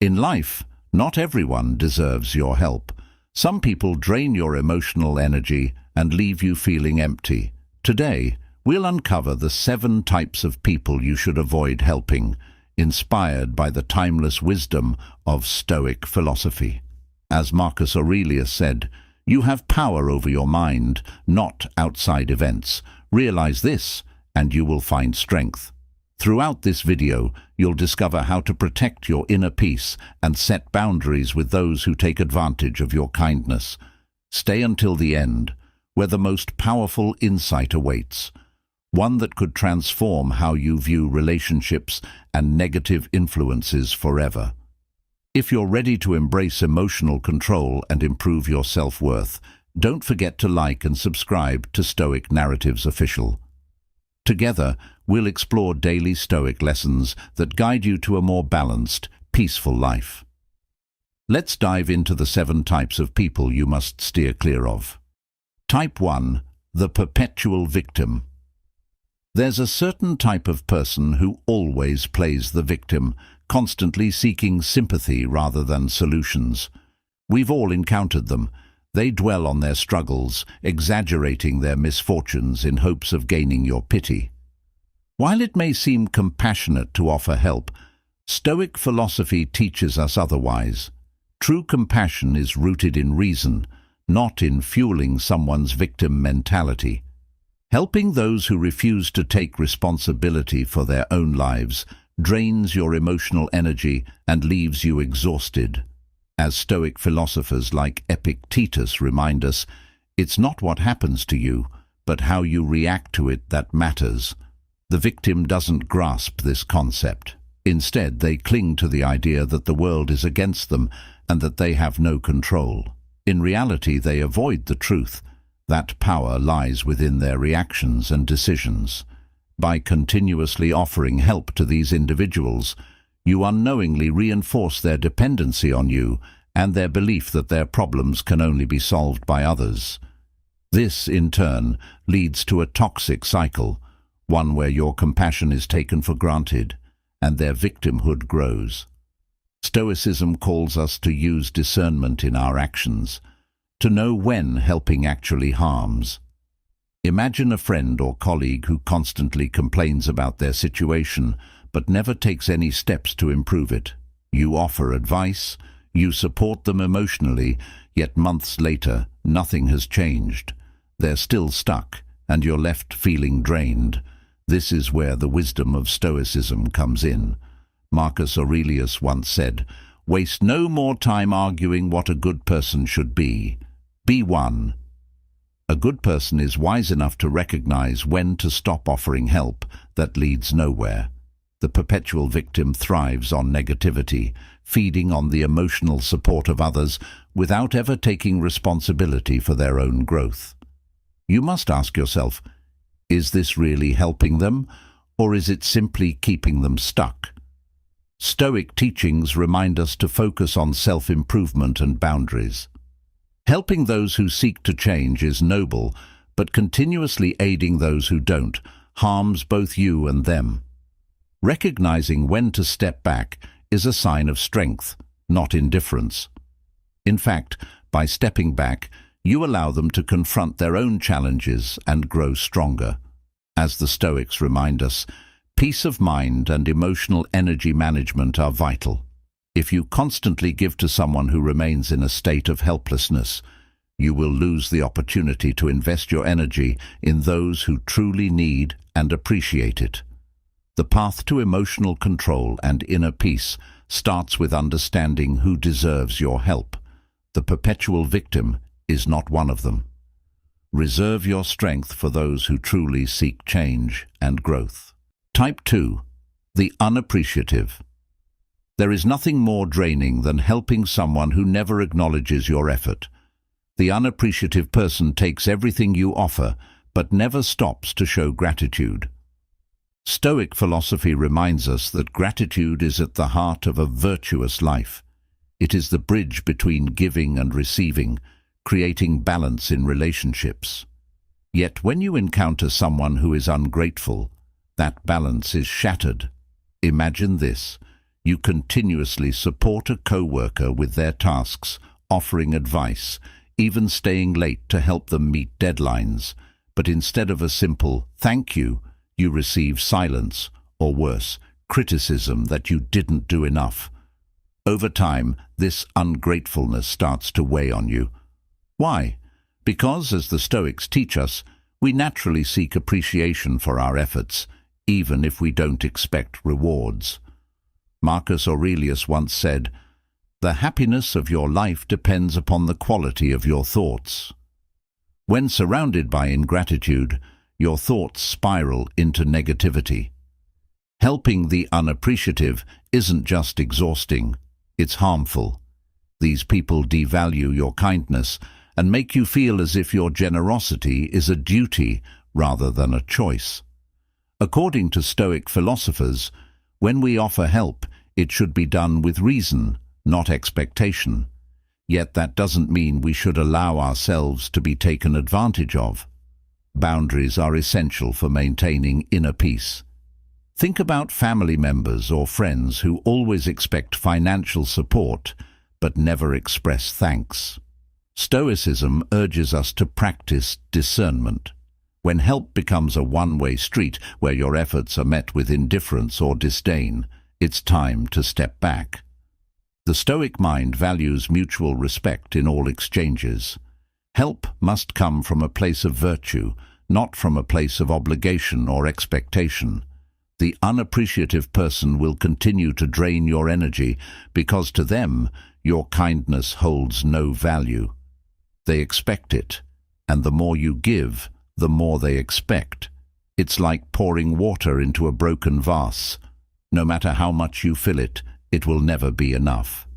In life, not everyone deserves your help. Some people drain your emotional energy and leave you feeling empty. Today, we'll uncover the 7 types of people you should avoid helping, inspired by the timeless wisdom of Stoic philosophy. As Marcus Aurelius said, "You have power over your mind, not outside events. Realize this, and you will find strength." Throughout this video, you'll discover how to protect your inner peace and set boundaries with those who take advantage of your kindness. Stay until the end, where the most powerful insight awaits, one that could transform how you view relationships and negative influences forever. If you're ready to embrace emotional control and improve your self-worth, don't forget to like and subscribe to Stoic Narratives Official. Together, we'll explore daily Stoic lessons that guide you to a more balanced, peaceful life. Let's dive into the 7 types of people you must steer clear of. Type 1. The perpetual victim. There's a certain type of person who always plays the victim, constantly seeking sympathy rather than solutions. We've all encountered them. They dwell on their struggles, exaggerating their misfortunes in hopes of gaining your pity. While it may seem compassionate to offer help, Stoic philosophy teaches us otherwise. True compassion is rooted in reason, not in fueling someone's victim mentality. Helping those who refuse to take responsibility for their own lives drains your emotional energy and leaves you exhausted. As Stoic philosophers like Epictetus remind us, it's not what happens to you, but how you react to it that matters. The victim doesn't grasp this concept. Instead, they cling to the idea that the world is against them and that they have no control. In reality, they avoid the truth. That power lies within their reactions and decisions. By continuously offering help to these individuals, you unknowingly reinforce their dependency on you and their belief that their problems can only be solved by others. This, in turn, leads to a toxic cycle, one where your compassion is taken for granted and their victimhood grows. Stoicism calls us to use discernment in our actions, to know when helping actually harms. Imagine a friend or colleague who constantly complains about their situation but never takes any steps to improve it. You offer advice, you support them emotionally, yet months later, nothing has changed. They're still stuck, and you're left feeling drained. This is where the wisdom of Stoicism comes in. Marcus Aurelius once said, "Waste no more time arguing what a good person should be. Be one." A good person is wise enough to recognize when to stop offering help that leads nowhere. The perpetual victim thrives on negativity, feeding on the emotional support of others without ever taking responsibility for their own growth. You must ask yourself, is this really helping them, or is it simply keeping them stuck? Stoic teachings remind us to focus on self-improvement and boundaries. Helping those who seek to change is noble, but continuously aiding those who don't harms both you and them. Recognizing when to step back is a sign of strength, not indifference. In fact, by stepping back, you allow them to confront their own challenges and grow stronger. As the Stoics remind us, peace of mind and emotional energy management are vital. If you constantly give to someone who remains in a state of helplessness, you will lose the opportunity to invest your energy in those who truly need and appreciate it. The path to emotional control and inner peace starts with understanding who deserves your help. The perpetual victim is not one of them. Reserve your strength for those who truly seek change and growth. Type 2. The unappreciative. There is nothing more draining than helping someone who never acknowledges your effort. The unappreciative person takes everything you offer, but never stops to show gratitude. Stoic philosophy reminds us that gratitude is at the heart of a virtuous life. It is the bridge between giving and receiving, creating balance in relationships. Yet when you encounter someone who is ungrateful, that balance is shattered. Imagine this. You continuously support a co-worker with their tasks, offering advice, even staying late to help them meet deadlines. But instead of a simple "thank you," you receive silence, or worse, criticism that you didn't do enough. Over time, this ungratefulness starts to weigh on you. Why? Because, as the Stoics teach us, we naturally seek appreciation for our efforts, even if we don't expect rewards. Marcus Aurelius once said, "The happiness of your life depends upon the quality of your thoughts." When surrounded by ingratitude, your thoughts spiral into negativity. Helping the unappreciative isn't just exhausting, it's harmful. These people devalue your kindness and make you feel as if your generosity is a duty rather than a choice. According to Stoic philosophers, when we offer help, it should be done with reason, not expectation. Yet that doesn't mean we should allow ourselves to be taken advantage of. Boundaries are essential for maintaining inner peace. Think about family members or friends who always expect financial support but never express thanks. Stoicism urges us to practice discernment. When help becomes a one-way street where your efforts are met with indifference or disdain, it's time to step back. The Stoic mind values mutual respect in all exchanges. Help must come from a place of virtue, not from a place of obligation or expectation. The unappreciative person will continue to drain your energy because to them, your kindness holds no value. They expect it, and the more you give, the more they expect. It's like pouring water into a broken vase. No matter how much you fill it, it will never be enough.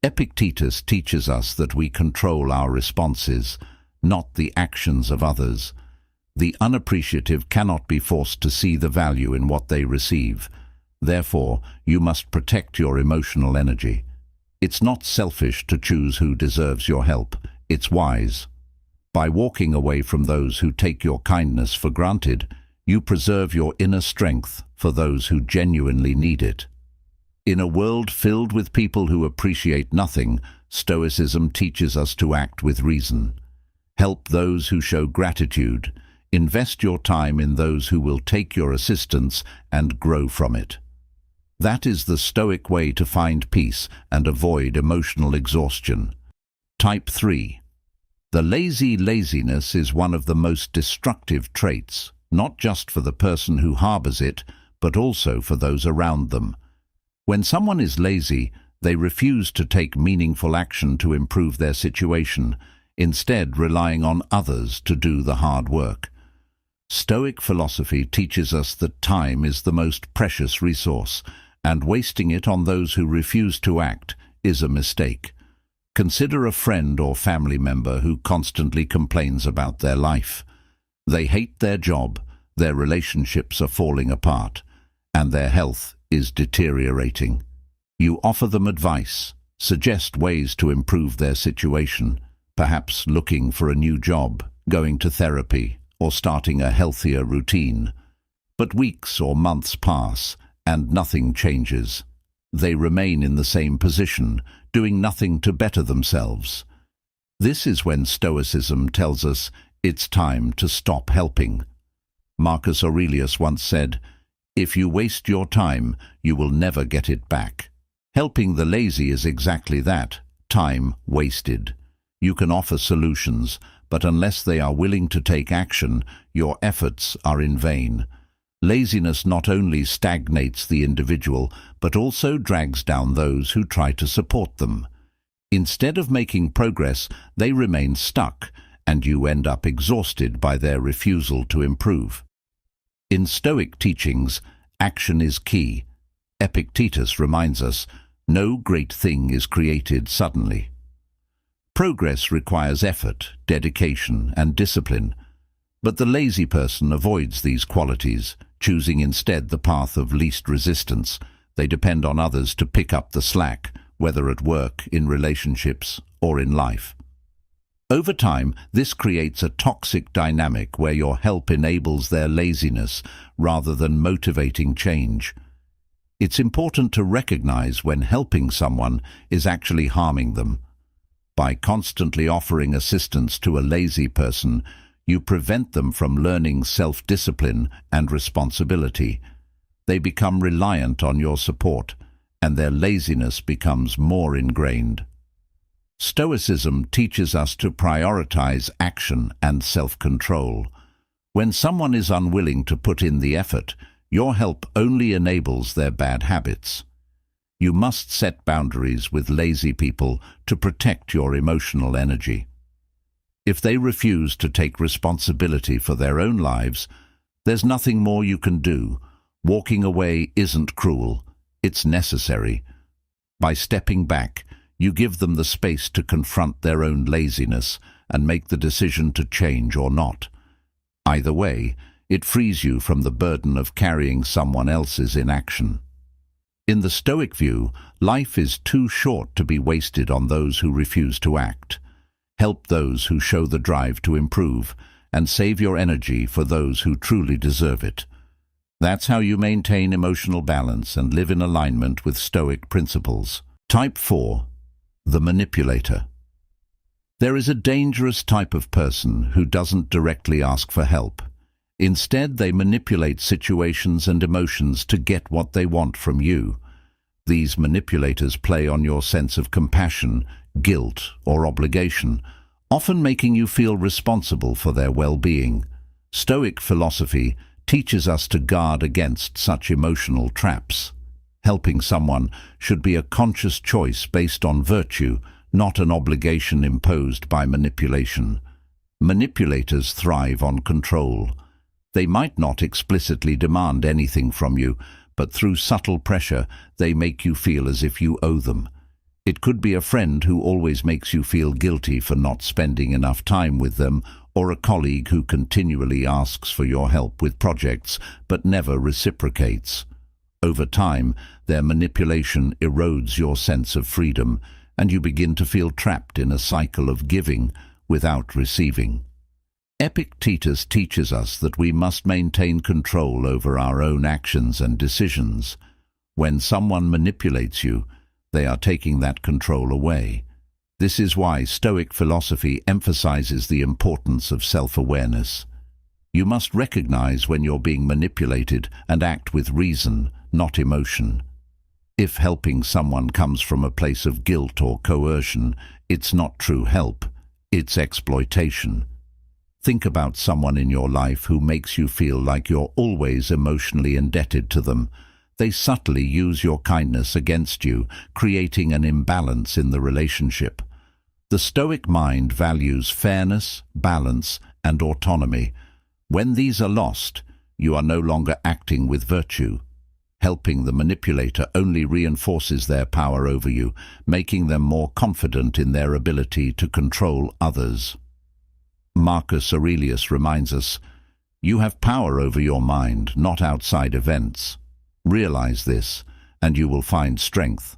Epictetus teaches us that we control our responses, not the actions of others. The unappreciative cannot be forced to see the value in what they receive. Therefore, you must protect your emotional energy. It's not selfish to choose who deserves your help. It's wise. By walking away from those who take your kindness for granted, you preserve your inner strength for those who genuinely need it. In a world filled with people who appreciate nothing, Stoicism teaches us to act with reason. Help those who show gratitude. Invest your time in those who will take your assistance and grow from it. That is the Stoic way to find peace and avoid emotional exhaustion. Type 3. The laziness is one of the most destructive traits, not just for the person who harbors it, but also for those around them. When someone is lazy, they refuse to take meaningful action to improve their situation, instead relying on others to do the hard work. Stoic philosophy teaches us that time is the most precious resource, and wasting it on those who refuse to act is a mistake. Consider a friend or family member who constantly complains about their life. They hate their job, their relationships are falling apart, and their health is deteriorating. You offer them advice, suggest ways to improve their situation, perhaps looking for a new job, going to therapy, or starting a healthier routine. But weeks or months pass, and nothing changes. They remain in the same position, doing nothing to better themselves. This is when Stoicism tells us it's time to stop helping. Marcus Aurelius once said, "If you waste your time, you will never get it back." Helping the lazy is exactly that, time wasted. You can offer solutions, but unless they are willing to take action, your efforts are in vain. Laziness not only stagnates the individual, but also drags down those who try to support them. Instead of making progress, they remain stuck, and you end up exhausted by their refusal to improve. In Stoic teachings, action is key. Epictetus reminds us, no great thing is created suddenly. Progress requires effort, dedication, and discipline. But the lazy person avoids these qualities, choosing instead the path of least resistance. They depend on others to pick up the slack, whether at work, in relationships, or in life. Over time, this creates a toxic dynamic where your help enables their laziness rather than motivating change. It's important to recognize when helping someone is actually harming them. By constantly offering assistance to a lazy person, you prevent them from learning self-discipline and responsibility. They become reliant on your support, and their laziness becomes more ingrained. Stoicism teaches us to prioritize action and self-control. When someone is unwilling to put in the effort, your help only enables their bad habits. You must set boundaries with lazy people to protect your emotional energy. If they refuse to take responsibility for their own lives, there's nothing more you can do. Walking away isn't cruel, it's necessary. By stepping back, you give them the space to confront their own laziness and make the decision to change or not. Either way, it frees you from the burden of carrying someone else's inaction. In the Stoic view, life is too short to be wasted on those who refuse to act. Help those who show the drive to improve, and save your energy for those who truly deserve it. That's how you maintain emotional balance and live in alignment with Stoic principles. Type 4. The manipulator. There is a dangerous type of person who doesn't directly ask for help. Instead, they manipulate situations and emotions to get what they want from you. These manipulators play on your sense of compassion, guilt, or obligation, often making you feel responsible for their well-being. Stoic philosophy teaches us to guard against such emotional traps. Helping someone should be a conscious choice based on virtue, not an obligation imposed by manipulation. Manipulators thrive on control. They might not explicitly demand anything from you, but through subtle pressure, they make you feel as if you owe them. It could be a friend who always makes you feel guilty for not spending enough time with them, or a colleague who continually asks for your help with projects but never reciprocates. Over time, their manipulation erodes your sense of freedom, and you begin to feel trapped in a cycle of giving without receiving. Epictetus teaches us that we must maintain control over our own actions and decisions. When someone manipulates you, they are taking that control away. This is why Stoic philosophy emphasizes the importance of self-awareness. You must recognize when you're being manipulated and act with reason, not emotion. If helping someone comes from a place of guilt or coercion, it's not true help, it's exploitation. Think about someone in your life who makes you feel like you're always emotionally indebted to them. They subtly use your kindness against you, creating an imbalance in the relationship. The Stoic mind values fairness, balance, and autonomy. When these are lost, you are no longer acting with virtue. Helping the manipulator only reinforces their power over you, making them more confident in their ability to control others. Marcus Aurelius reminds us, "You have power over your mind, not outside events. Realize this, and you will find strength."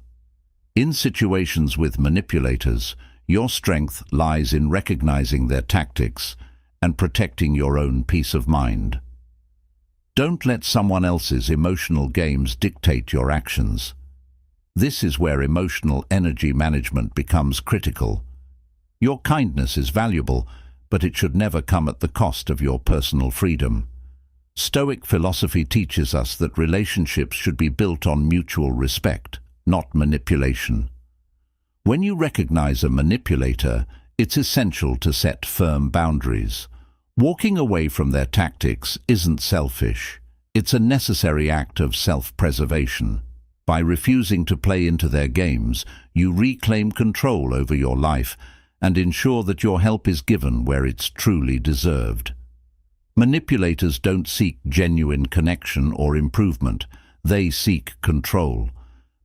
In situations with manipulators, your strength lies in recognizing their tactics and protecting your own peace of mind. Don't let someone else's emotional games dictate your actions. This is where emotional energy management becomes critical. Your kindness is valuable, but it should never come at the cost of your personal freedom. Stoic philosophy teaches us that relationships should be built on mutual respect, not manipulation. When you recognize a manipulator, it's essential to set firm boundaries. Walking away from their tactics isn't selfish. It's a necessary act of self-preservation. By refusing to play into their games, you reclaim control over your life and ensure that your help is given where it's truly deserved. Manipulators don't seek genuine connection or improvement. They seek control.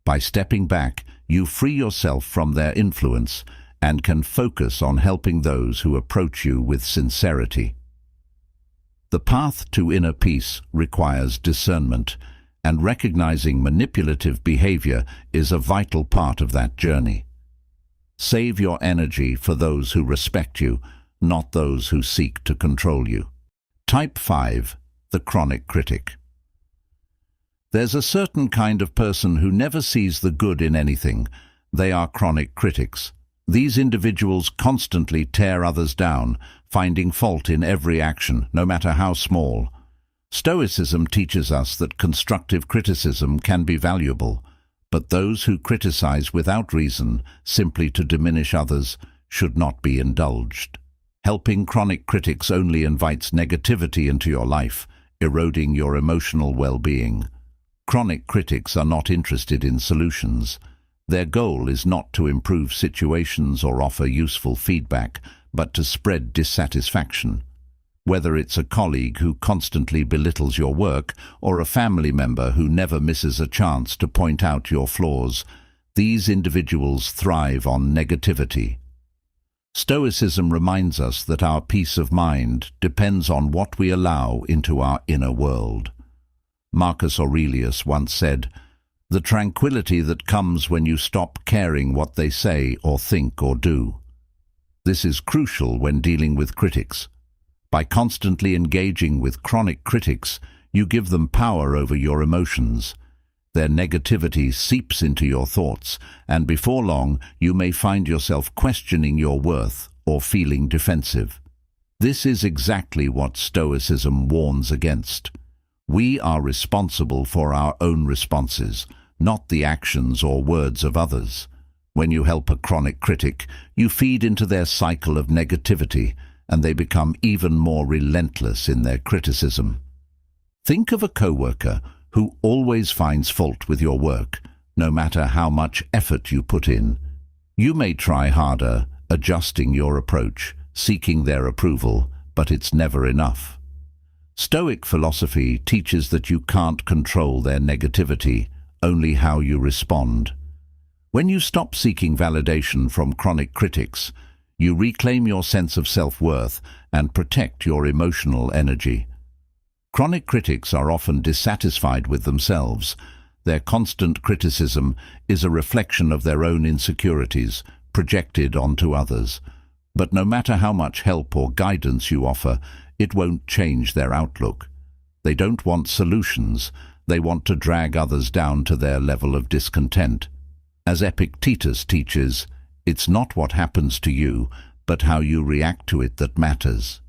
By stepping back, you free yourself from their influence and can focus on helping those who approach you with sincerity. The path to inner peace requires discernment, and recognizing manipulative behavior is a vital part of that journey. Save your energy for those who respect you, not those who seek to control you. Type 5. The chronic critic. There's a certain kind of person who never sees the good in anything. They are chronic critics. These individuals constantly tear others down, finding fault in every action, no matter how small. Stoicism teaches us that constructive criticism can be valuable, but those who criticize without reason, simply to diminish others, should not be indulged. Helping chronic critics only invites negativity into your life, eroding your emotional well-being. Chronic critics are not interested in solutions. Their goal is not to improve situations or offer useful feedback, but to spread dissatisfaction. Whether it's a colleague who constantly belittles your work or a family member who never misses a chance to point out your flaws, these individuals thrive on negativity. Stoicism reminds us that our peace of mind depends on what we allow into our inner world. Marcus Aurelius once said, "The tranquility that comes when you stop caring what they say or think or do." This is crucial when dealing with critics. By constantly engaging with chronic critics, you give them power over your emotions. Their negativity seeps into your thoughts, and before long you may find yourself questioning your worth or feeling defensive. This is exactly what Stoicism warns against. We are responsible for our own responses, not the actions or words of others. When you help a chronic critic, you feed into their cycle of negativity, and they become even more relentless in their criticism. Think of a coworker who always finds fault with your work, no matter how much effort you put in. You may try harder, adjusting your approach, seeking their approval, but it's never enough. Stoic philosophy teaches that you can't control their negativity, only how you respond. When you stop seeking validation from chronic critics, you reclaim your sense of self-worth and protect your emotional energy. Chronic critics are often dissatisfied with themselves. Their constant criticism is a reflection of their own insecurities, projected onto others. But no matter how much help or guidance you offer, it won't change their outlook. They don't want solutions. They want to drag others down to their level of discontent. As Epictetus teaches, it's not what happens to you, but how you react to it that matters.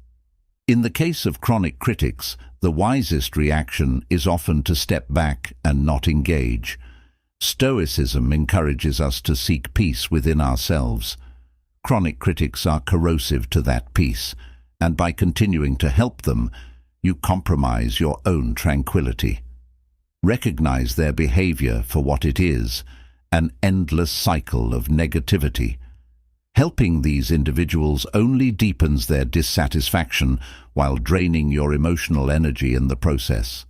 In the case of chronic critics, the wisest reaction is often to step back and not engage. Stoicism encourages us to seek peace within ourselves. Chronic critics are corrosive to that peace, and by continuing to help them, you compromise your own tranquility. Recognize their behavior for what it is, an endless cycle of negativity. Helping these individuals only deepens their dissatisfaction while draining your emotional energy in the process.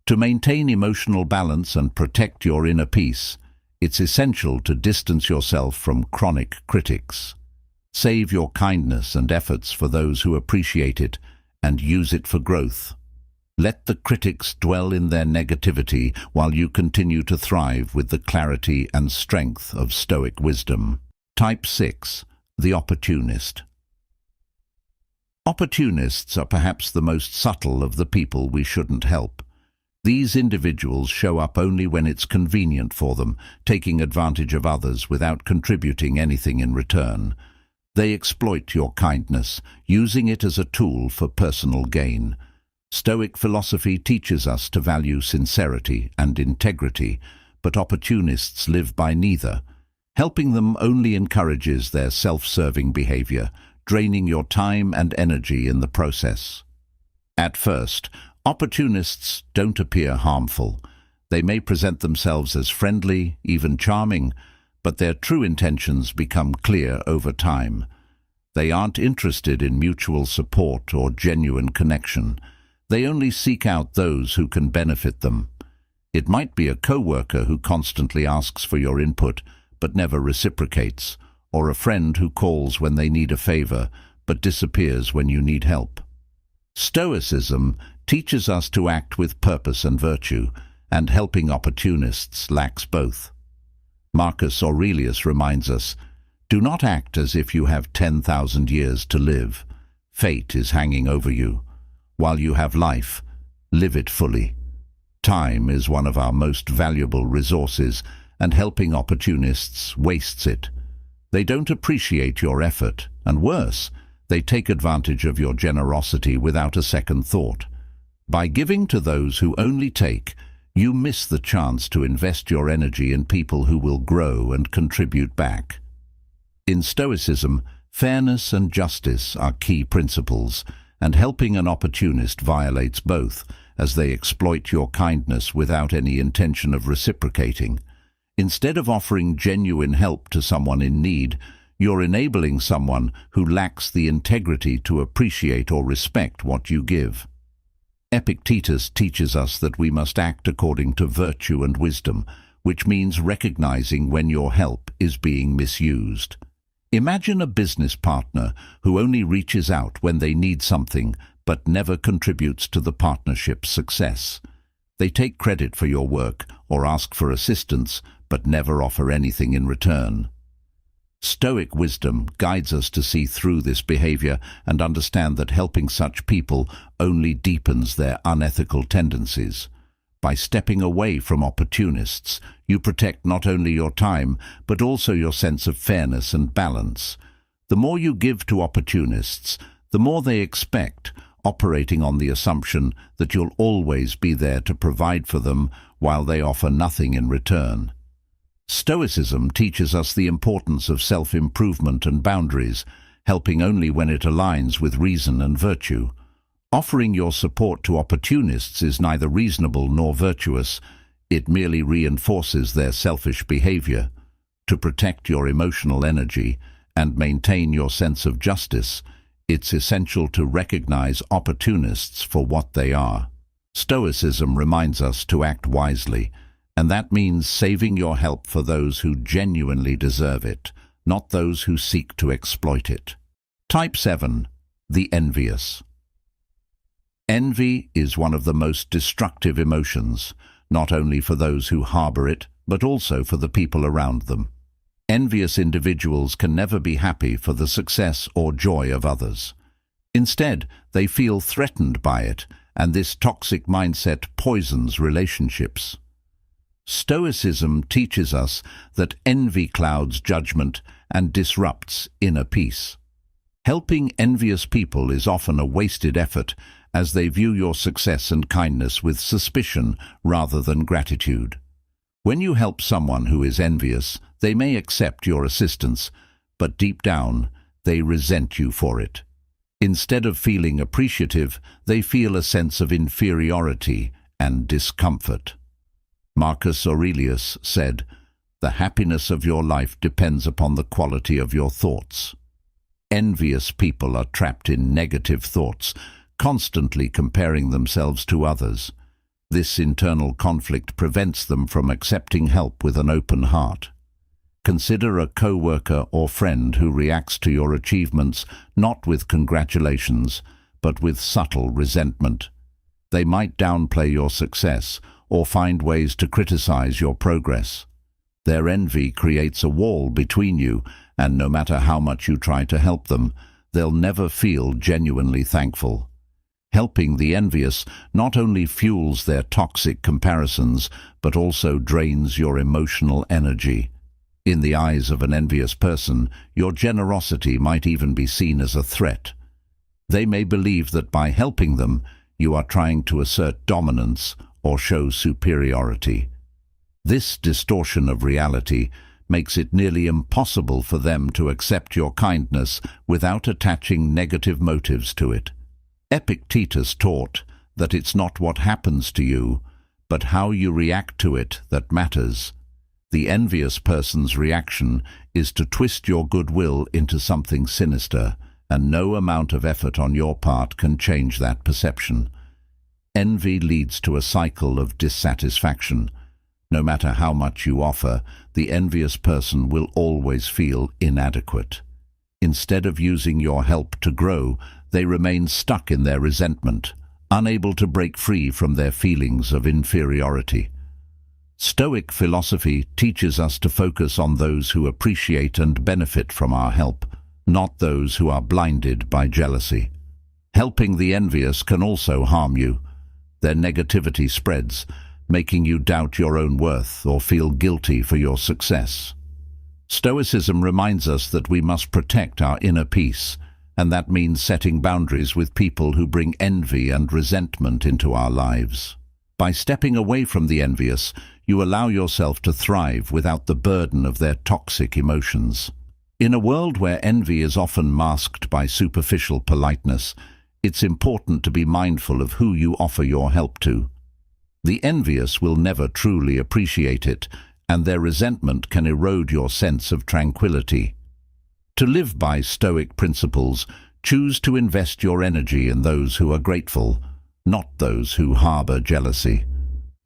To maintain emotional balance and protect your inner peace, it's essential to distance yourself from chronic critics. Save your kindness and efforts for those who appreciate it and use it for growth. Let the critics dwell in their negativity while you continue to thrive with the clarity and strength of Stoic wisdom. Type 6. The Opportunist. Opportunists are perhaps the most subtle of the people we shouldn't help. These individuals show up only when it's convenient for them, taking advantage of others without contributing anything in return. They exploit your kindness, using it as a tool for personal gain. Stoic philosophy teaches us to value sincerity and integrity, but opportunists live by neither. Helping them only encourages their self-serving behavior, draining your time and energy in the process. At first, opportunists don't appear harmful. They may present themselves as friendly, even charming, but their true intentions become clear over time. They aren't interested in mutual support or genuine connection. They only seek out those who can benefit them. It might be a coworker who constantly asks for your input but never reciprocates, or a friend who calls when they need a favor but disappears when you need help. Stoicism teaches us to act with purpose and virtue, and helping opportunists lacks both. Marcus Aurelius reminds us, "Do not act as if you have 10,000 years to live. Fate is hanging over you. While you have life, live it fully." Time is one of our most valuable resources, and helping opportunists wastes it. They don't appreciate your effort, and worse, they take advantage of your generosity without a second thought. By giving to those who only take, you miss the chance to invest your energy in people who will grow and contribute back. In Stoicism, fairness and justice are key principles, and helping an opportunist violates both, as they exploit your kindness without any intention of reciprocating. Instead of offering genuine help to someone in need, you're enabling someone who lacks the integrity to appreciate or respect what you give. Epictetus teaches us that we must act according to virtue and wisdom, which means recognizing when your help is being misused. Imagine a business partner who only reaches out when they need something but never contributes to the partnership's success. They take credit for your work or ask for assistance but never offer anything in return. Stoic wisdom guides us to see through this behavior and understand that helping such people only deepens their unethical tendencies. By stepping away from opportunists, you protect not only your time, but also your sense of fairness and balance. The more you give to opportunists, the more they expect, operating on the assumption that you'll always be there to provide for them while they offer nothing in return. Stoicism teaches us the importance of self-improvement and boundaries, helping only when it aligns with reason and virtue. Offering your support to opportunists is neither reasonable nor virtuous. It merely reinforces their selfish behavior. To protect your emotional energy and maintain your sense of justice, it's essential to recognize opportunists for what they are. Stoicism reminds us to act wisely, and that means saving your help for those who genuinely deserve it, not those who seek to exploit it. Type 7. The envious. Envy is one of the most destructive emotions, not only for those who harbor it, but also for the people around them. Envious individuals can never be happy for the success or joy of others. Instead, they feel threatened by it, and this toxic mindset poisons relationships. Stoicism teaches us that envy clouds judgment and disrupts inner peace. Helping envious people is often a wasted effort, as they view your success and kindness with suspicion rather than gratitude. When you help someone who is envious, they may accept your assistance, but deep down, they resent you for it. Instead of feeling appreciative, they feel a sense of inferiority and discomfort. Marcus Aurelius said, "The happiness of your life depends upon the quality of your thoughts." Envious people are trapped in negative thoughts, constantly comparing themselves to others. This internal conflict prevents them from accepting help with an open heart. Consider a co-worker or friend who reacts to your achievements not with congratulations, but with subtle resentment. They might downplay your success or find ways to criticize your progress. Their envy creates a wall between you, and no matter how much you try to help them, they'll never feel genuinely thankful. Helping the envious not only fuels their toxic comparisons, but also drains your emotional energy. In the eyes of an envious person, your generosity might even be seen as a threat. They may believe that by helping them, you are trying to assert dominance or show superiority. This distortion of reality makes it nearly impossible for them to accept your kindness without attaching negative motives to it. Epictetus taught that it's not what happens to you, but how you react to it that matters. The envious person's reaction is to twist your goodwill into something sinister, and no amount of effort on your part can change that perception. Envy leads to a cycle of dissatisfaction. No matter how much you offer, the envious person will always feel inadequate. Instead of using your help to grow, they remain stuck in their resentment, unable to break free from their feelings of inferiority. Stoic philosophy teaches us to focus on those who appreciate and benefit from our help, not those who are blinded by jealousy. Helping the envious can also harm you. Their negativity spreads, making you doubt your own worth or feel guilty for your success. Stoicism reminds us that we must protect our inner peace, and that means setting boundaries with people who bring envy and resentment into our lives. By stepping away from the envious, you allow yourself to thrive without the burden of their toxic emotions. In a world where envy is often masked by superficial politeness, it's important to be mindful of who you offer your help to. The envious will never truly appreciate it, and their resentment can erode your sense of tranquility. To live by Stoic principles, choose to invest your energy in those who are grateful, not those who harbor jealousy.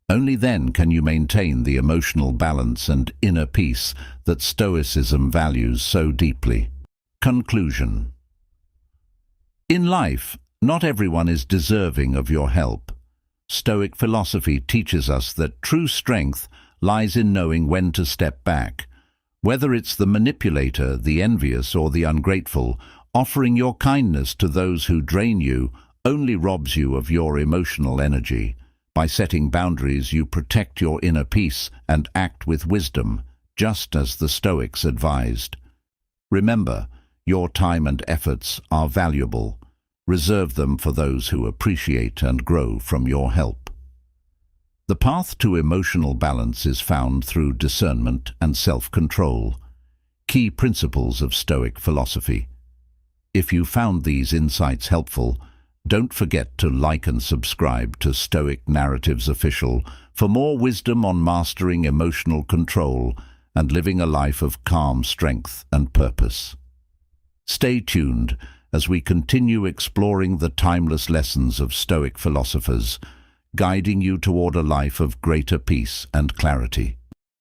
Only then can you maintain the emotional balance and inner peace that Stoicism values so deeply. Conclusion. In life, not everyone is deserving of your help. Stoic philosophy teaches us that true strength lies in knowing when to step back. Whether it's the manipulator, the envious, or the ungrateful, offering your kindness to those who drain you only robs you of your emotional energy. By setting boundaries, you protect your inner peace and act with wisdom, just as the Stoics advised. Remember, your time and efforts are valuable. Reserve them for those who appreciate and grow from your help. The path to emotional balance is found through discernment and self-control, key principles of Stoic philosophy. If you found these insights helpful, don't forget to like and subscribe to Stoic Narratives Official for more wisdom on mastering emotional control and living a life of calm strength and purpose. Stay tuned as we continue exploring the timeless lessons of Stoic philosophers, guiding you toward a life of greater peace and clarity.